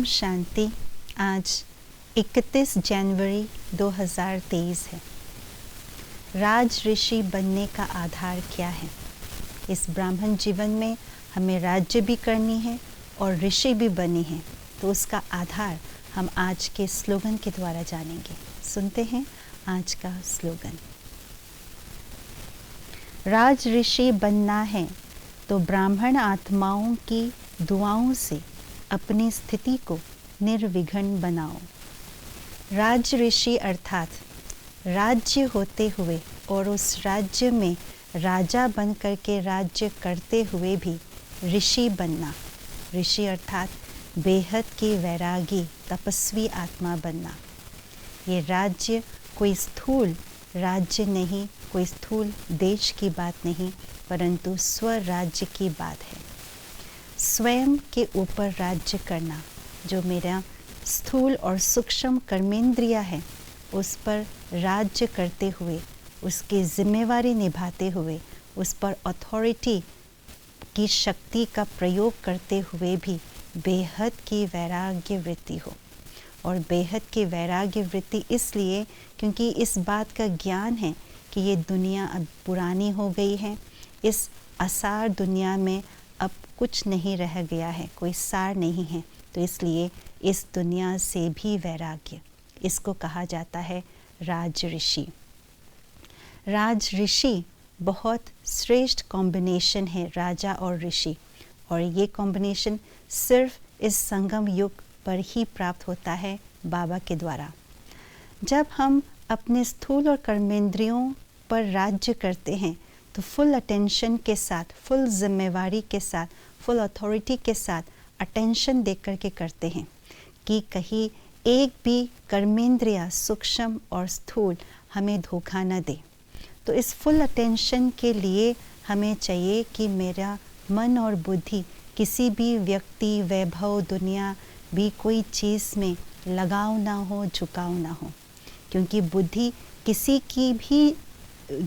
शांति। आज 31 जनवरी 2023 है। राज ऋषि बनने का आधार क्या है? इस ब्राह्मण जीवन में हमें राज्य भी करनी है और ऋषि भी बनी है, तो उसका आधार हम आज के स्लोगन के द्वारा जानेंगे। सुनते हैं आज का स्लोगन। राज ऋषि बनना है तो ब्राह्मण आत्माओं की दुआओं से अपनी स्थिति को निर्विघ्न बनाओ। राज ऋषि अर्थात राज्य होते हुए और उस राज्य में राजा बन कर के राज्य करते हुए भी ऋषि बनना। ऋषि अर्थात बेहद की वैरागी तपस्वी आत्मा बनना। ये राज्य कोई स्थूल राज्य नहीं, कोई स्थूल देश की बात नहीं, परंतु स्वराज्य की बात है। स्वयं के ऊपर राज्य करना, जो मेरा स्थूल और सूक्ष्म कर्मेंद्रिय है उस पर राज्य करते हुए, उसकी जिम्मेवारी निभाते हुए, उस पर अथॉरिटी की शक्ति का प्रयोग करते हुए भी बेहद की वैराग्य वृत्ति हो। और बेहद की वैराग्य वृत्ति इसलिए क्योंकि इस बात का ज्ञान है कि ये दुनिया अब पुरानी हो गई है। इस असार दुनिया में अब कुछ नहीं रह गया है, कोई सार नहीं है, तो इसलिए इस दुनिया से भी वैराग्य, इसको कहा जाता है राज ऋषि। राज ऋषि बहुत श्रेष्ठ कॉम्बिनेशन है, राजा और ऋषि, और ये कॉम्बिनेशन सिर्फ इस संगम युग पर ही प्राप्त होता है बाबा के द्वारा। जब हम अपने स्थूल और कर्मेंद्रियों पर राज्य करते हैं तो फुल अटेंशन के साथ, फुल जिम्मेवारी के साथ, फुल अथॉरिटी के साथ अटेंशन दे कर के करते हैं कि कहीं एक भी कर्मेंद्रिय सूक्ष्म और स्थूल हमें धोखा न दे। तो इस फुल अटेंशन के लिए हमें चाहिए कि मेरा मन और बुद्धि किसी भी व्यक्ति, वैभव, दुनिया भी कोई चीज़ में लगाव ना हो, झुकाव ना हो। क्योंकि बुद्धि किसी की भी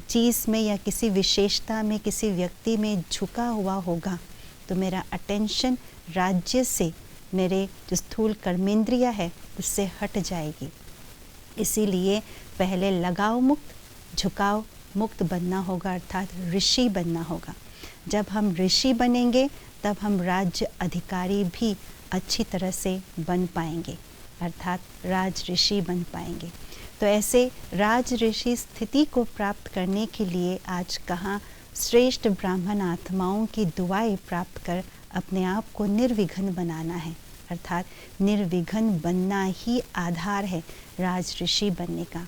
चीज़ में या किसी विशेषता में, किसी व्यक्ति में झुका हुआ होगा तो मेरा अटेंशन राज्य से, मेरे जो स्थूल कर्मेंद्रिय है उससे हट जाएगी। इसीलिए पहले लगाव मुक्त, झुकाव मुक्त बनना होगा, अर्थात ऋषि बनना होगा। जब हम ऋषि बनेंगे तब हम राज्य अधिकारी भी अच्छी तरह से बन पाएंगे, अर्थात राज ऋषि बन पाएंगे। तो ऐसे राज ऋषि स्थिति को प्राप्त करने के लिए आज कहाँ श्रेष्ठ ब्राह्मण आत्माओं की दुआएं प्राप्त कर अपने आप को निर्विघ्न बनाना है, अर्थात निर्विघ्न बनना ही आधार है राज ऋषि बनने का।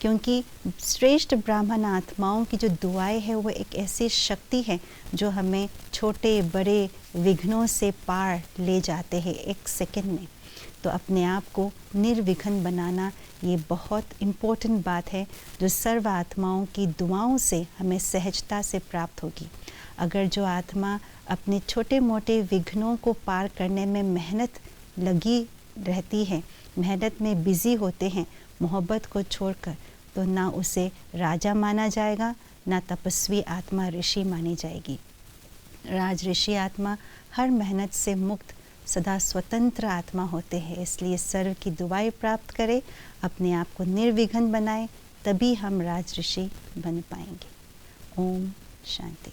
क्योंकि श्रेष्ठ ब्राह्मण आत्माओं की जो दुआएं है वो एक ऐसी शक्ति है जो हमें छोटे बड़े विघ्नों से पार ले जाते हैं एक सेकंड में। तो अपने आप को निर्विघ्न बनाना ये बहुत इम्पोर्टेंट बात है जो सर्व आत्माओं की दुआओं से हमें सहजता से प्राप्त होगी। अगर जो आत्मा अपने छोटे मोटे विघ्नों को पार करने में मेहनत लगी रहती है, मेहनत में बिज़ी होते हैं मोहब्बत को छोड़कर, तो ना उसे राजा माना जाएगा, ना तपस्वी आत्मा ऋषि मानी जाएगी। राज ऋषि आत्मा हर मेहनत से मुक्त, सदा स्वतंत्र आत्मा होते हैं। इसलिए सर्व की दुआएं प्राप्त करें, अपने आप को निर्विघ्न बनाएं, तभी हम राज ऋषि बन पाएंगे। ओम शांति।